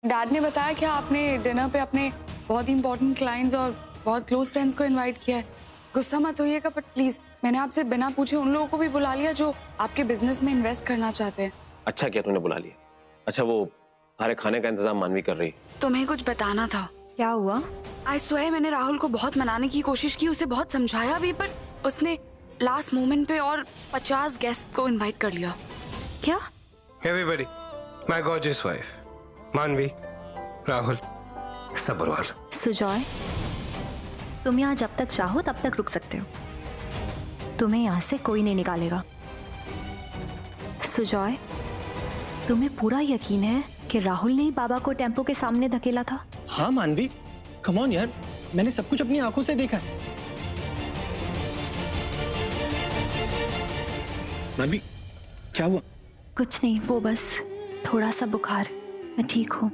Dad ने बताया कि आपने डिनर पे अपने बहुत ही इंपॉर्टेंट क्लाइंट्स और बहुत क्लोज फ्रेंड्स को इनवाइट किया है। गुस्सा मत होइएगा, बट प्लीज मैंने आपसे बिना पूछे उन लोगों को भी बुला लिया जो आपके बिजनेस में इन्वेस्ट करना चाहते हैं। अच्छा किया तूने बुला लिया। अच्छा, वो सारे खाने का इंतजाम मानवी कर रही है। तुम्हें कुछ बताना था। क्या हुआ? आई स्वेयर मैंने राहुल को बहुत मनाने की कोशिश की, उसे बहुत समझाया भी, पर उसने लास्ट मोमेंट पे और 50 गेस्ट को इनवाइट कर लिया। क्या? Everybody, my gorgeous wife, मानवी, राहुल, सबरवाल। सुजॉय, तुम यहाँ जब तक चाहो तब तक रुक सकते हो। तुम्हें यहाँ से कोई नहीं निकालेगा। सुजॉय, तुम्हें पूरा यकीन है कि राहुल ने ही बाबा को टेम्पो के सामने धकेला था? हाँ मानवी, कम ऑन यार, मैंने सब कुछ अपनी आंखों से देखा है। मानवी, क्या हुआ? कुछ नहीं, वो बस थोड़ा सा बुखार। मैं ठीक हूँ।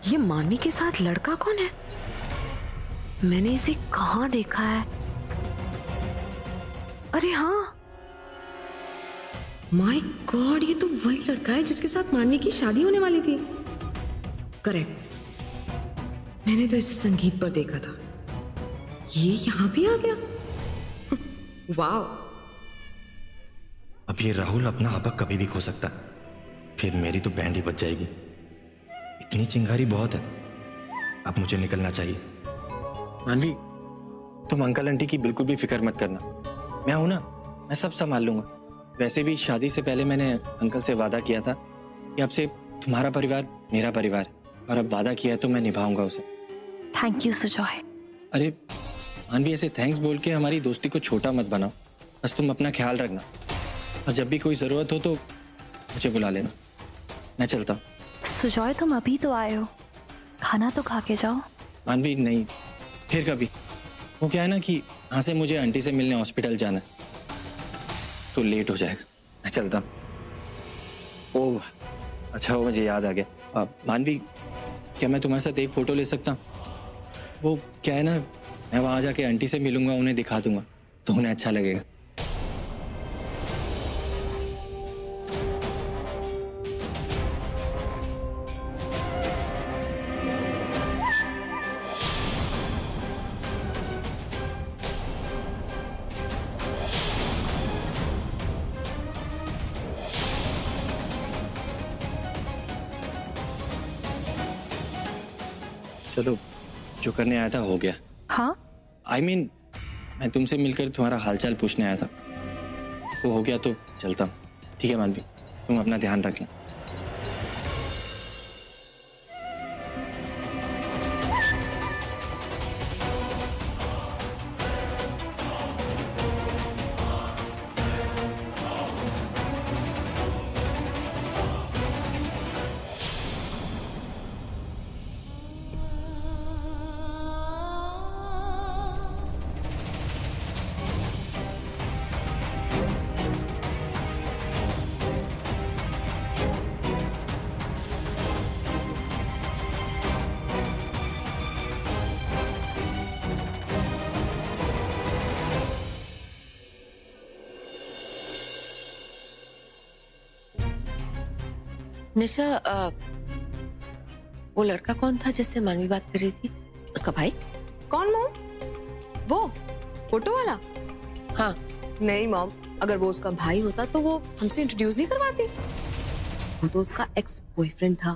ये मानवी के साथ लड़का कौन है? मैंने इसे कहाँ देखा है? अरे हाँ, माय गॉड, ये तो वही लड़का है जिसके साथ मानवी की शादी होने वाली थी। करेक्ट, मैंने तो इसे संगीत पर देखा था। ये यहाँ भी आ गया। वाह। अब ये राहुल अपना आपा कभी भी खो सकता है, फिर मेरी तो बैंड ही बच जाएगी। इतनी चिंगारी बहुत है, अब मुझे निकलना चाहिए। मानवी, तुम अंकल आंटी की बिल्कुल भी फिक्र मत करना, मैं हूं ना, मैं सब संभाल लूंगा। वैसे भी शादी से पहले मैंने अंकल से वादा किया था कि अब से तुम्हारा परिवार मेरा परिवार है, और अब वादा किया है तो मैं निभाऊंगा उसे। Thank you Sujoy. अरे मानवी, ऐसे थैंक्स बोल के हमारी दोस्ती को छोटा मत बनाओ। बस तुम अपना ख्याल रखना, और जब भी कोई जरूरत हो तो मुझे बुला लेना। मैं चलता हूँ। सुजॉय, तुम अभी तो आए हो, खाना तो खा के जाओ। मानवी नहीं, फिर कभी। वो क्या है ना कि यहाँ से मुझे आंटी से मिलने हॉस्पिटल जाना है, तो लेट हो जाएगा। मैं चलता हूँ। ओह अच्छा, वो मुझे याद आ गया। मानवी, क्या मैं तुम्हारे साथ एक फ़ोटो ले सकता हूँ? वो क्या है ना, मैं वहाँ जाके आंटी से मिलूंगा, उन्हें दिखा दूंगा, तो उन्हें अच्छा लगेगा। चलो, जो करने आया था हो गया। हाँ? I mean, मैं तुमसे मिलकर तुम्हारा हालचाल पूछने आया था, वो हो गया तो चलता हूँ। ठीक है मानवी, तुम अपना ध्यान रखना। निशा, वो लड़का कौन था जिससे मानवी बात कर रही थी? उसका भाई? कौन मॉम? वो फोटो वाला? हाँ। नहीं मॉम, अगर वो उसका भाई होता तो वो हमसे इंट्रोड्यूस नहीं करवाती। वो तो उसका एक्स बॉयफ्रेंड था।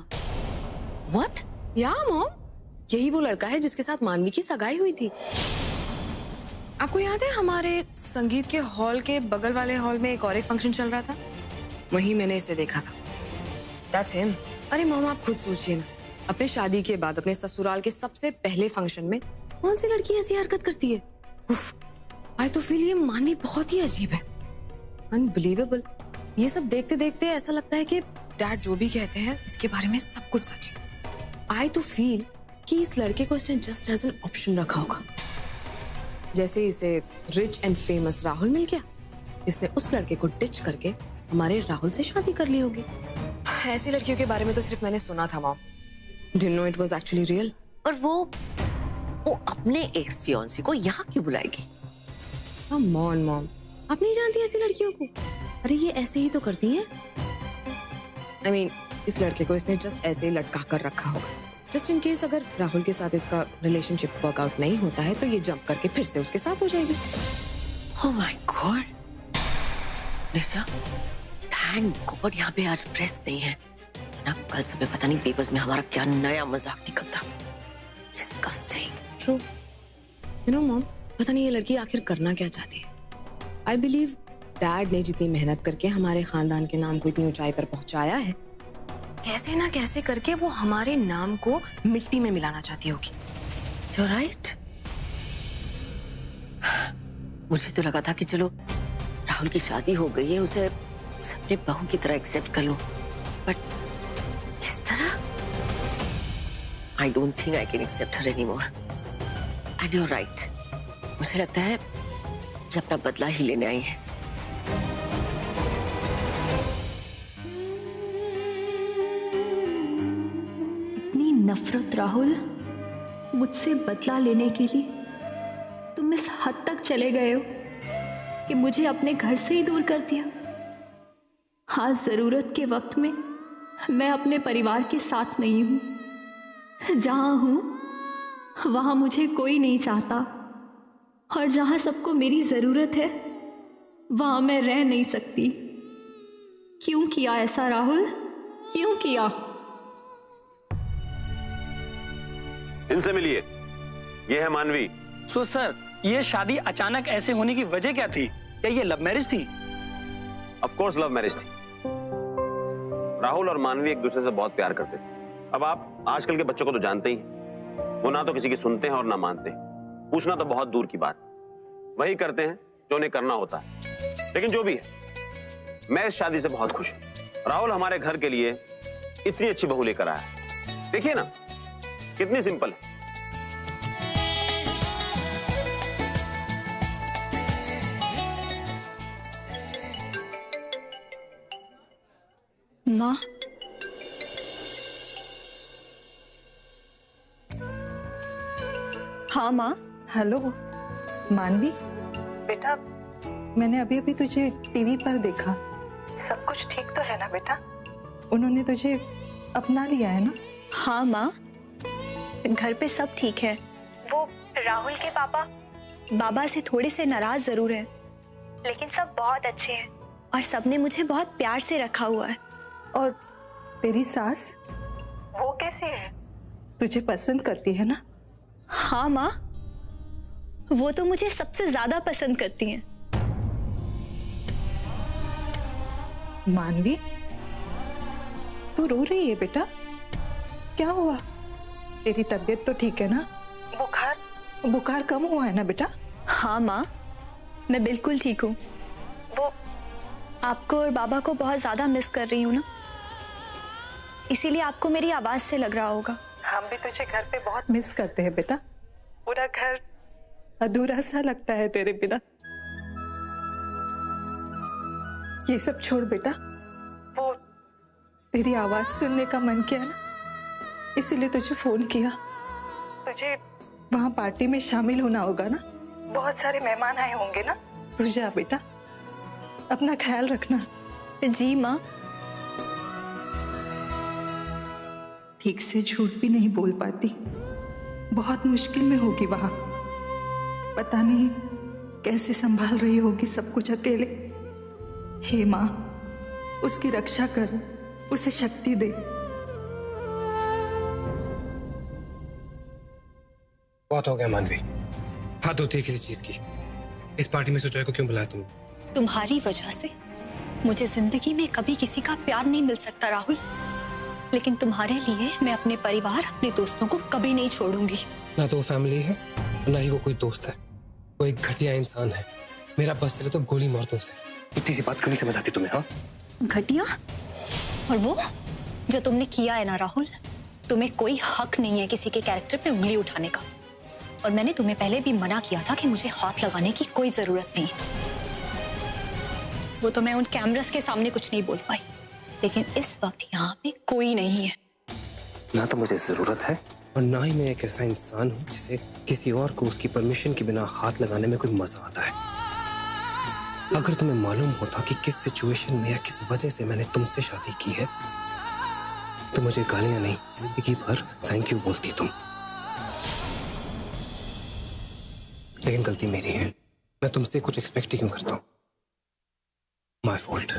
व्हाट? या मॉम, यही वो लड़का है जिसके साथ मानवी की सगाई हुई थी। आपको याद है हमारे संगीत के हॉल के बगल वाले हॉल में एक और एक फंक्शन चल रहा था, वहीं मैंने इसे देखा था। That's him. अरे मॉम, आप खुद सोचिए ना, अपने शादी के बाद अपने ससुराल के सबसे पहले फंक्शन में कौन सी लड़की ऐसी हरकत करती है? उफ, आई तो फील ये मानवी बहुत ही अजीब है। अनबिलीवेबल। ये सब देखते देखते ऐसा लगता है कि डैड जो भी कहते हैं इसके बारे में सब कुछ सच है। आई तो फील कि इस लड़के को इसने जस्ट एज एन ऑप्शन रखा होगा। जैसे इसे रिच एंड फेमस राहुल मिल गया, इसने उस लड़के को डिच करके हमारे राहुल से शादी कर ली होगी। ऐसी लड़कियों के बारे में तो सिर्फ मैंने सुना था mom, didn't know it was actually real. और वो अपने एक्स फियांसी को यहाँ क्यों बुलाएगी? कम ऑन मॉम, आप नहीं जानती ऐसी लड़कियों को? अरे ये ऐसे ही तो करती हैं। I mean, इस लड़के को इसने जस्ट ऐसे ही लटका कर रखा होगा, जस्ट इन केस अगर राहुल के साथ इसका रिलेशनशिप वर्कआउट नहीं होता है तो ये जंप करके फिर से उसके साथ हो जाएगी। Oh my God, Nisha, thank God यहाँ पे आज प्रेस नहीं है ना, कल सुबह पता नहीं पेपर्स में हमारा क्या नया मजाक निकलता। Disgusting. True. You know mom, पता नहीं ये लड़की आखिर करना क्या चाहती है। आई बिलीव डैड ने जितनी मेहनत करके हमारे खानदान के नाम को इतनी ऊंचाई पर पहुंचाया है, कैसे ना कैसे करके वो हमारे नाम को मिट्टी में मिलाना चाहती होगी। You're right. मुझे तो लगा था कि चलो राहुल की शादी हो गई है, उसे अपने बहू की तरह एक्सेप्ट कर लो, बट इस तरह I don't think I can accept her anymore. And you're right. मुझे लगता है जब अपना बदला ही लेने आई है। इतनी नफरत राहुल मुझसे बदला लेने के लिए तुम इस हद तक चले गए हो कि मुझे अपने घर से ही दूर कर दिया। हाँ, जरूरत के वक्त में मैं अपने परिवार के साथ नहीं हूं। जहां हूं वहां मुझे कोई नहीं चाहता, और जहां सबको मेरी जरूरत है वहां मैं रह नहीं सकती। क्यों किया ऐसा राहुल, क्यों किया? इनसे मिलिए, ये है मानवी। सो सर, ये शादी अचानक ऐसे होने की वजह क्या थी? क्या ये लव मैरिज थी? ऑफ कोर्स लव मैरिज थी। राहुल और मानवी एक दूसरे से बहुत प्यार करते थे। अब आप आजकल के बच्चों को तो जानते ही, वो ना तो किसी की सुनते हैं और ना मानते हैं। पूछना तो बहुत दूर की बात, वही करते हैं जो उन्हें करना होता है। लेकिन जो भी है, मैं इस शादी से बहुत खुश हूं। राहुल हमारे घर के लिए इतनी अच्छी बहू लेकर आया। देखिए ना, कितनी सिंपल है। माँ, हाँ माँ। हेलो मानवी, बेटा मैंने अभी अभी तुझे टीवी पर देखा। सब कुछ ठीक तो है ना बेटा? उन्होंने तुझे अपना लिया है ना? हाँ माँ, घर पे सब ठीक है। वो राहुल के पापा बाबा से थोड़े से नाराज जरूर हैं, लेकिन सब बहुत अच्छे हैं और सबने मुझे बहुत प्यार से रखा हुआ है। और तेरी सास, वो कैसी है? तुझे पसंद करती है ना? हाँ माँ, वो तो मुझे सबसे ज्यादा पसंद करती हैं। मानवी, तू रो रही है बेटा? क्या हुआ? तेरी तबीयत तो ठीक है ना? बुखार कम हुआ है ना बेटा? हाँ माँ, मैं बिल्कुल ठीक हूँ। वो आपको और बाबा को बहुत ज्यादा मिस कर रही हूँ ना, इसीलिए आपको मेरी आवाज से लग रहा होगा। हम भी तुझे घर पे बहुत मिस करते हैं बेटा। पूरा घर अधूरा सा लगता है तेरे बिना। ये सब छोड़ बेटा, वो तेरी आवाज सुनने का मन किया ना, इसीलिए तुझे फोन किया। तुझे वहां पार्टी में शामिल होना होगा ना? बहुत सारे मेहमान आए होंगे ना? तू जा बेटा, अपना ख्याल रखना। जी माँ। ठीक से झूठ भी नहीं बोल पाती, बहुत मुश्किल में होगी वहां। पता नहीं कैसे संभाल रही होगी सब कुछ अकेले। हे माँ, उसकी रक्षा कर, उसे शक्ति दे। बहुत हो गया मानवी, हाथ होती है किसी चीज की। इस पार्टी में सुजॉय को क्यों बुलाया तुम? तुम्हारी वजह से मुझे जिंदगी में कभी किसी का प्यार नहीं मिल सकता राहुल, लेकिन तुम्हारे लिए मैं अपने परिवार, अपने दोस्तों को कभी नहीं छोड़ूंगी। ना तो वो फैमिली है, ना ही वो कोई दोस्त है। वो एक घटिया इंसान है। मेरा बस चले तो गोली मार दो उसे। इतनी सी बात क्यों नहीं समझ आती तुम्हें? हाँ, घटिया? और वो जो तुमने किया है ना राहुल, तुम्हें कोई हक नहीं है किसी के कैरेक्टर पे उंगली उठाने का। और मैंने तुम्हें पहले भी मना किया था कि मुझे हाथ लगाने की कोई जरूरत नहीं। वो तो मैं उन कैमरास के सामने कुछ नहीं बोल पाई, लेकिन इस वक्त यहाँ पे कोई नहीं है। ना तो मुझे जरूरत है और ना ही मैं एक ऐसा इंसान हूँ जिसे किसी और को उसकी परमिशन के बिना हाथ लगाने में कोई मजा आता है। अगर तुम्हें मालूम होता कि किस सिचुएशन में या किस वजह से मैंने तुमसे शादी की है तो मुझे गालियां नहीं, जिंदगी भर थैंक यू बोलती तुम। लेकिन गलती मेरी है, मैं तुमसे कुछ एक्सपेक्ट ही क्यों करता हूं? My fault.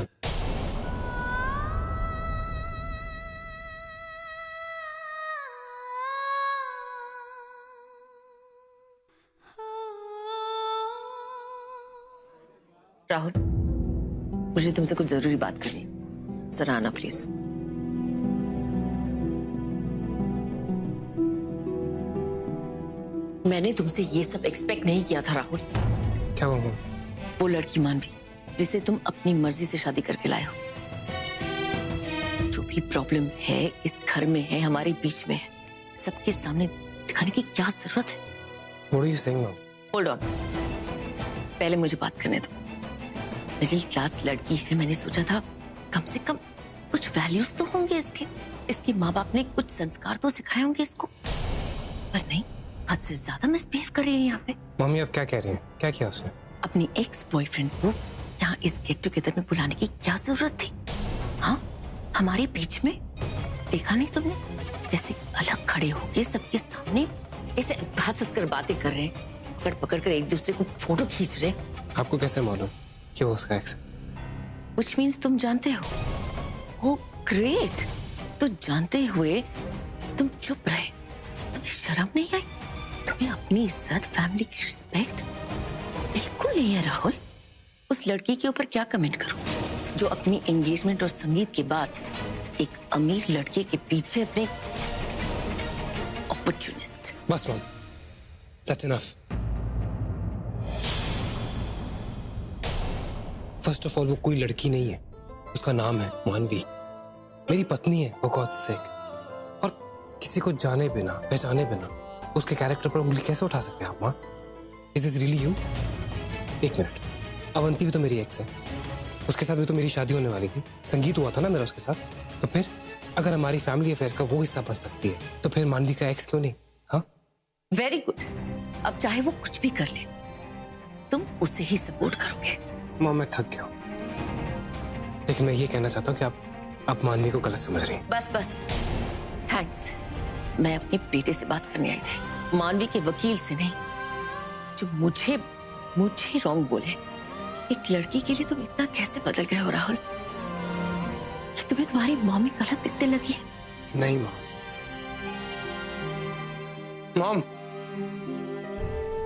राहुल, मुझे तुमसे कुछ जरूरी बात करनी, जरा आना प्लीज। मैंने तुमसे ये सब एक्सपेक्ट नहीं किया था राहुल। क्या हुआ? वो लड़की मानवी जिसे तुम अपनी मर्जी से शादी करके लाए हो, जो भी प्रॉब्लम है इस घर में है, हमारे बीच में है, सबके सामने दिखाने की क्या जरूरत है? What are you saying, Mom? Hold on, पहले मुझे बात करने दो। मिडिल क्लास लड़की है, मैंने सोचा था कम से कम कुछ वैल्यूज तो होंगे इसके, इसके माँ बाप ने कुछ संस्कार तो सिखाए होंगे इसको, पर नहीं, हद से ज्यादा मिसबिहेव कर रही है यहाँ पे। मम्मी अब क्या कह रही हैं? क्या किया उसने? अपनी एक्स बॉयफ्रेंड को यहाँ इस गेट टुगेदर में बुलाने की क्या जरूरत थी? हाँ, हमारे बीच में देखा नहीं तुमने कैसे अलग खड़े होके सबके सामने कैसे हंस कर बातें कर रहे हैं, पकड़ पकड़ कर एक दूसरे को फोटो खींच रहे। आपको कैसे मालूम कि वो उसका एक्स है? Which means तुम जानते हो। Oh, great। तो जानते हुए तुम चुप रहे, तुम्हें शर्म नहीं आई? तुम्हें अपनी इज्जत, फैमिली की रिस्पेक्ट बिल्कुल नहीं है राहुल। उस लड़की के ऊपर क्या कमेंट करूं जो अपनी एंगेजमेंट और संगीत के बाद एक अमीर लड़के के पीछे अपने अपॉर्चुनिस्ट। बस mom, that's enough. First of all वो कोई लड़की नहीं है, उसका नाम है मानवी, मेरी पत्नी है, for God's sake। और किसी को जाने बिना पहचाने बिना उसके कैरेक्टर पर उंगली कैसे उठा सकते हैं आप माँ? Is this really you? एक मिनट, अवंती भी तो मेरी एक्स है, उसके साथ भी तो मेरी शादी होने वाली थी, संगीत हुआ था ना मेरा उसके साथ। तो फिर अगर हमारी फैमिली अफेयर्स का वो हिस्सा बन सकती है तो फिर मानवी का एक्स क्यों नहीं? हाँ, वेरी गुड। अब चाहे वो कुछ भी कर ले, तुम उसे ही सपोर्ट करोगे। माँ मैं थक गया हूँ, लेकिन मैं ये कहना चाहता हूँ कि आप मानवी को गलत समझ रही हैं। बस बस, थैंक्स। मैं अपने बेटे से बात करने आई थी, मानवी के वकील से नहीं, जो मुझे रॉन्ग बोले। एक लड़की के लिए तुम इतना कैसे बदल गए हो राहुल कि तुम्हें तुम्हारी मम्मी गलत दिखने लगी है? नहीं मॉम,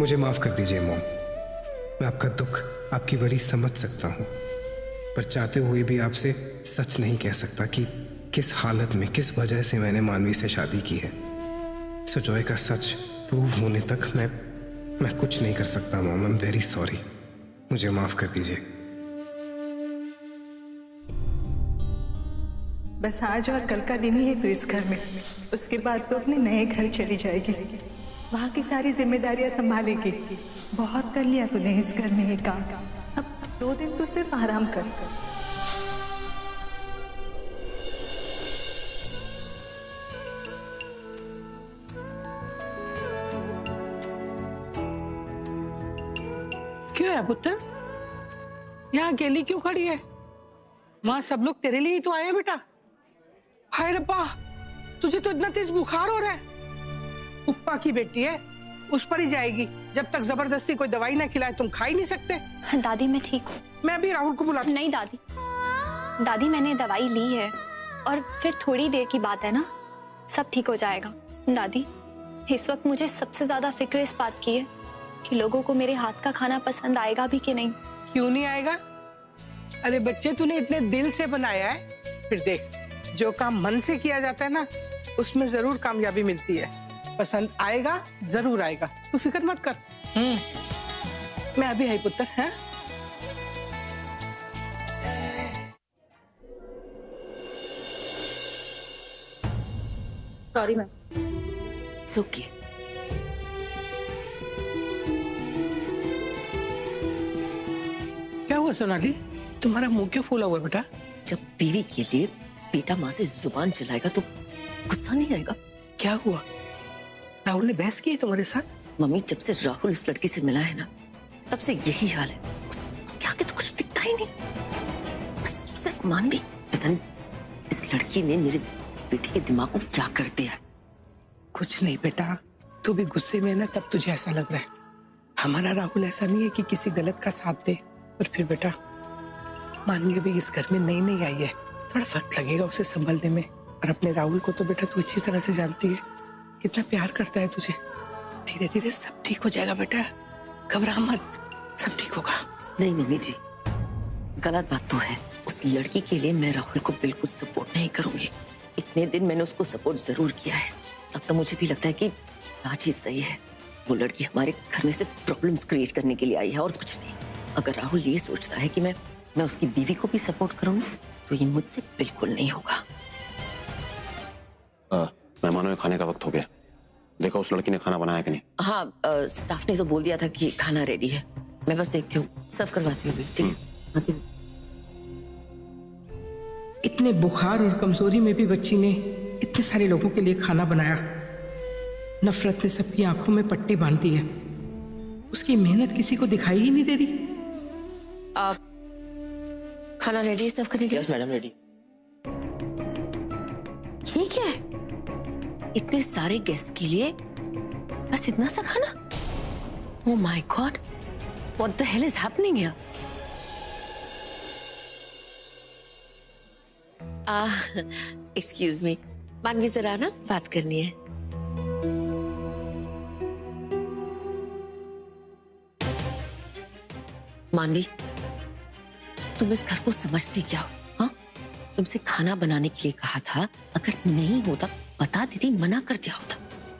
मुझे माफ कर दीजिए मॉम, मैं आपका दुख, आपकी वरी समझ सकता हूँ, पर चाहते हुए भी आपसे सच नहीं कह सकता कि किस हालत में, किस वजह से मैंने मानवी से शादी की है। सो जॉय का सच प्रूव होने तक मैं कुछ नहीं कर सकता mom. I am very sorry, मुझे माफ कर दीजिए। बस आज और कल का दिन ही है तो इस घर में, उसके बाद तो अपने नए घर चली जाएगी, वहाँ की सारी जिम्मेदारियां संभालेगी। बहुत कर लिया तूने इस घर में ये काम, अब 2 दिन तो सिर्फ आराम कर। क्यों है पुत्र, यहाँ अकेली क्यों खड़ी है? वहां सब लोग तेरे लिए ही तो आए हैं बेटा। हाय रब्बा, तुझे तो इतना तेज बुखार हो रहा है। उपा की बेटी है, उस पर ही जाएगी, जब तक जबरदस्ती कोई दवाई ना खिलाए तुम खा ही नहीं सकते। दादी मैं ठीक हूँ। मैं भी राहुल को बुलाती। नहीं दादी मैंने दवाई ली है और फिर थोड़ी देर की बात है ना, सब ठीक हो जाएगा। दादी इस वक्त मुझे सबसे ज्यादा फिक्र इस बात की है कि लोगों को मेरे हाथ का खाना पसंद आएगा भी कि नहीं। क्यों नहीं आएगा? अरे बच्चे, तूने इतने दिल से बनाया है, फिर देख, जो काम मन से किया जाता है ना, उसमें जरूर कामयाबी मिलती है। पसंद आएगा, जरूर आएगा, तू फिक्र मत कर। मैं अभी है पुत्र। है सॉरी मैम। ओके। क्या हुआ सोनाली, तुम्हारा मुंह क्यों फूला हुआ बेटा? जब बीवी के लिए बेटा माँ से जुबान चलाएगा तो गुस्सा नहीं आएगा? क्या हुआ? राहुल ने बहस की है तुम्हारे साथ? मम्मी, जब से राहुल इस लड़की से मिला है ना, तब से यही हाल है। उसके आगे तो कुछ ही नहीं, बस सिर्फ मानवी। पता नहीं इस लड़की ने मेरे बेटी के दिमाग को क्या कर दिया है। कुछ नहीं बेटा, तू भी गुस्से में है ना, तब तुझे ऐसा लग रहा है। हमारा राहुल ऐसा नहीं है कि किसी गलत का साथ दे। पर फिर बेटा, मानवी भी इस घर में नई नई आई है, थोड़ा वक्त लगेगा उसे संभलने में। और अपने राहुल को तो बेटा तू अच्छी तरह से जानती है, कितना प्यार करता है तुझे। धीरे धीरे सब ठीक हो जाएगा बेटा, घबरा मत, सब ठीक होगा। नहीं मम्मी जी, गलत बात तो है। उस लड़की के लिए मैं राहुल को बिल्कुल सपोर्ट नहीं करूंगी। इतने दिन मैंने उसको सपोर्ट जरूर किया है, अब तो मुझे भी लगता है कि राज ही सही है। वो लड़की हमारे घर में सिर्फ प्रॉब्लम्स क्रिएट करने के लिए आई है और कुछ नहीं। अगर राहुल ये सोचता है कि मैं उसकी बीवी को भी सपोर्ट करूंगी तो ये मुझसे बिल्कुल नहीं होगा। मेहमानों के खाने का वक्त हो गया, देखो उस लड़की ने खाना बनाया कि नहीं। हाँ, स्टाफ ने तो बोल दिया था कि खाना रेडी है। मैं बस देखती हूँ, सर्व करवाती हूँ। ठीक है, आती हूँ। इतने बुखार और कमजोरी में भी बच्ची ने इतने सारे लोगों के लिए खाना बनाया। नफरत ने सबकी आंखों में पट्टी बांध दी है। उसकी मेहनत किसी को दिखाई ही नहीं दे रही। खाना रेडी है, सर्व करने के लिए? Yes madam, ready. ये क्या है? इतने सारे गेस्ट के लिए बस इतना सा खाना? Oh my God, what the hell is happening here? Excuse me, मानवी जरा ना बात करनी है। मानवी, तुम इस घर को समझती क्या हो? हाँ, तुमसे खाना बनाने के लिए कहा था, अगर नहीं होता बता देती, मना कर दिया होता।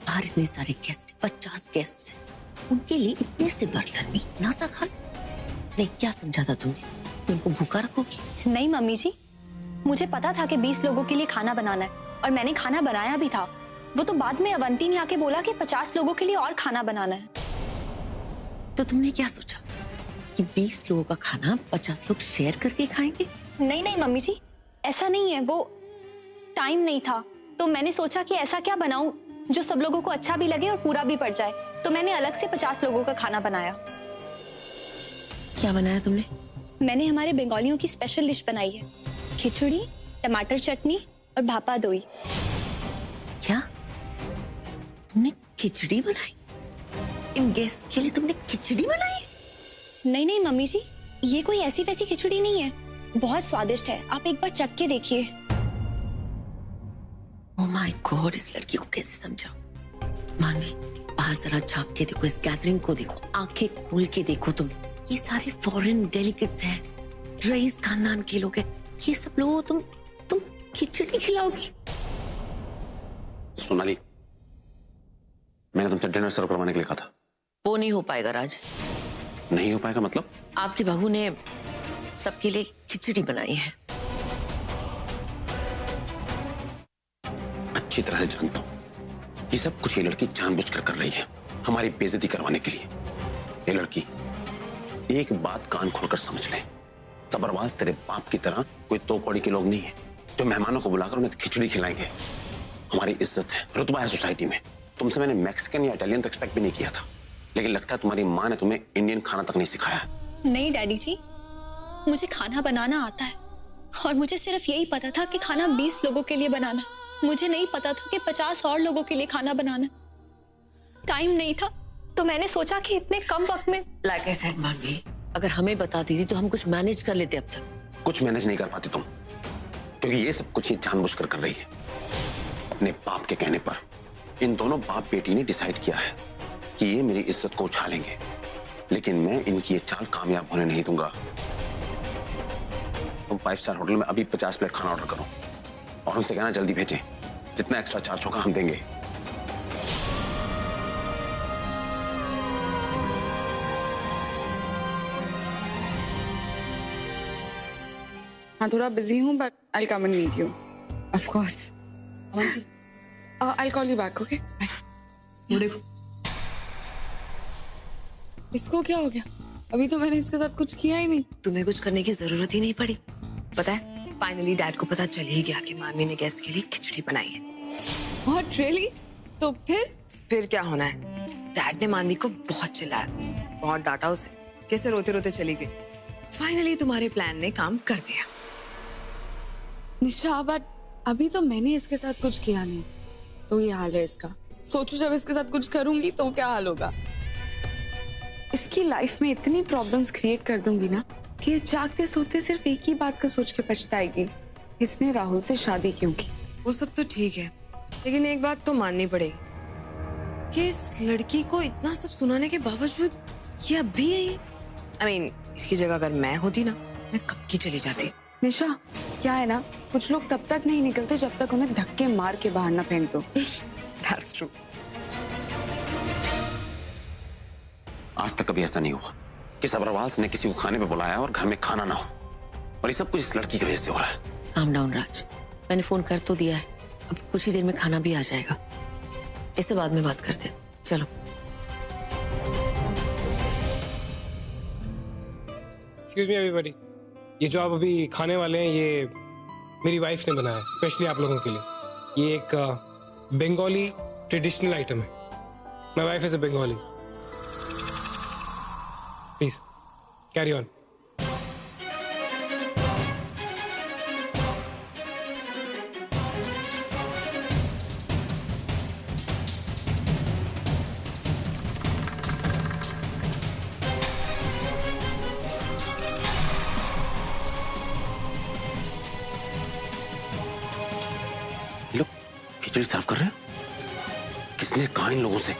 बाहर इतने सारे गेस्ट, 50 गेस्ट हैं, उनके लिए इतने से बर्तन भी ना सा खा। नहीं, क्या समझा था तुमने? उनको भूखा रखोगी? नहीं मम्मी जी, मुझे पता था कि 20 लोगों के लिए खाना बनाना है और मैंने खाना बनाया भी था। वो तो बाद में अवंती ने आके बोला कि 50 लोगों के लिए और खाना बनाना है। तो तुमने क्या सोचा कि 20 लोगों का खाना 50 लोग शेयर करके खाएंगे? नहीं नहीं मम्मी जी, ऐसा नहीं है। वो टाइम नहीं था तो मैंने सोचा कि ऐसा क्या बनाऊं जो सब लोगों को अच्छा भी लगे और पूरा भी पड़ जाए, तो मैंने अलग से 50 लोगों का खाना बनाया। क्या बनाया तुमने? मैंने हमारे बंगालियों की स्पेशल डिश बनाई है, खिचड़ी, टमाटर चटनी और भापा दोई। क्या तुमने खिचड़ी बनाई? इन गेस्ट के लिए तुमने खिचड़ी बनाई? नहीं नहीं मम्मी जी, ये कोई ऐसी वैसी खिचड़ी नहीं है, बहुत स्वादिष्ट है, आप एक बार चख के देखिए। ओह माय गॉड, इस लड़की को कैसे समझाऊं? मानवी, बाहर जरा झांक के देखो, इस गैदरिंग को देखो, आंखें खोल के देखो तुम। ये सारे फॉरेन डेलीगेट्स हैं, रईस खानदान के लोग हैं। ये सब लोगों को तुम खिचड़ी खिलाओगी? सोनाली, मैंने तुमसे डिनर सर्व करवाने के लिए कहा था। वो नहीं हो पाएगा राज। नहीं हो पाएगा मतलब? आपकी बहू ने सबके लिए खिचड़ी बनाई है। अच्छी तरह से जानता हूं ये सब कुछ ये लड़की जानबूझकर कर रही है, हमारी बेइज्जती करवाने के लिए। ये लड़की, एक बात कान खोलकर समझ ले, जबरवास तेरे बाप की तरह कोई तो कौड़ी के लोग नहीं है जो मेहमानों को बुलाकर उन्हें खिचड़ी खिलाएंगे। हमारी इज्जत है, रुतबा है सोसाइटी में। तुमसे मैंने मैक्सिकन या इटालियन तो एक्सपेक्ट भी नहीं किया था, लेकिन लगता है तुम्हारी माँ ने तुम्हें इंडियन खाना तक नहीं सिखाया। नहीं डैडी जी, मुझे खाना बनाना आता है और मुझे सिर्फ यही पता था कि खाना 20 लोगों के लिए बनाना है। मुझे नहीं पता था कि 50 और लोगों के लिए खाना बनाना। टाइम नहीं था तो मैंने सोचा कि इतने कम वक्त में। लाइक आई सेड मानवी, अगर हमें बताती थी तो हम कुछ मैनेज कर लेते। अब तक कुछ मैनेज नहीं कर पाती तुम, क्योंकि ये सब कुछ ही जानबूझकर कर रही है। अपने बाप के कहने पर इन दोनों बाप बेटी ने डिसाइड किया है कि ये मेरी इज्जत को उछालेंगे, लेकिन मैं इनकी ये चाल कामयाब होने नहीं दूंगा। तुम 5 स्टार होटल में अभी 50 प्लेट खाना ऑर्डर करो और उनसे कहना जल्दी भेजें, जितना एक्स्ट्रा चार्ज होगा हम देंगे। हाँ, थोड़ा बिजी हूँ, but I come and meet you, of course. I call you back, okay? देखो इसको क्या हो गया? अभी तो मैंने इसके साथ कुछ किया ही नहीं। तुम्हें कुछ करने की जरूरत ही नहीं पड़ी। पता है, फाइनली डैड को पता चल ही गया कि मानवी ने गेस्ट के लिए खिचड़ी बनाई है। What really? तो फिर क्या होना है? डैड ने मानवी को बहुत चिल्लाया, बहुत डांटा उसे, कैसे रोते रोते चली गई। फाइनली तुम्हारे प्लान ने काम कर दिया। निशा, बट अभी तो मैंने इसके साथ कुछ किया नहीं, तो ये हाल है इसका। सोचो जब इसके साथ कुछ करूंगी तो क्या हाल होगा। इसकी लाइफ में इतनी प्रॉब्लम्स क्रिएट कर दूंगी ना कि ये जागते सोते सिर्फ एक ही बात को सोच के पछताएगी, इसने राहुल से शादी क्यों की। वो सब तो ठीक है, लेकिन एक बात तो माननी पड़ेगी कि इस लड़की को इतना सब सुनाने के बावजूद ये अब भी यही है। इसकी जगह अगर मैं होती ना, मैं कब की चली जाती। निशा, क्या है ना, कुछ लोग तब तक नहीं निकलते जब तक उन्हें धक्के मार के बाहर ना फेंक दो। That's true. आज तक कभी ऐसा नहीं हुआ कि सब्रवाल ने किसी को खाने पे बुलाया और घर में खाना ना हो, और ये सब कुछ इस लड़की की वजह से हो रहा है। काम डाउन राज, मैंने फोन कर तो दिया है, अब कुछ ही देर में खाना भी आ जाएगा, इससे बाद में बात करते हैं। चलो। एक्सक्यूज मी एवरीबॉडी, ये जो आप अभी खाने वाले हैं ये मेरी वाइफ ने बनाया है स्पेशली आप लोगों के लिए। ये एक बंगाली ट्रेडिशनल आइटम है। My wife is a Bengali. Please carry on. लोग खिचड़ी सर्व कर रहे हैं, किसने कहा इन लोगों से?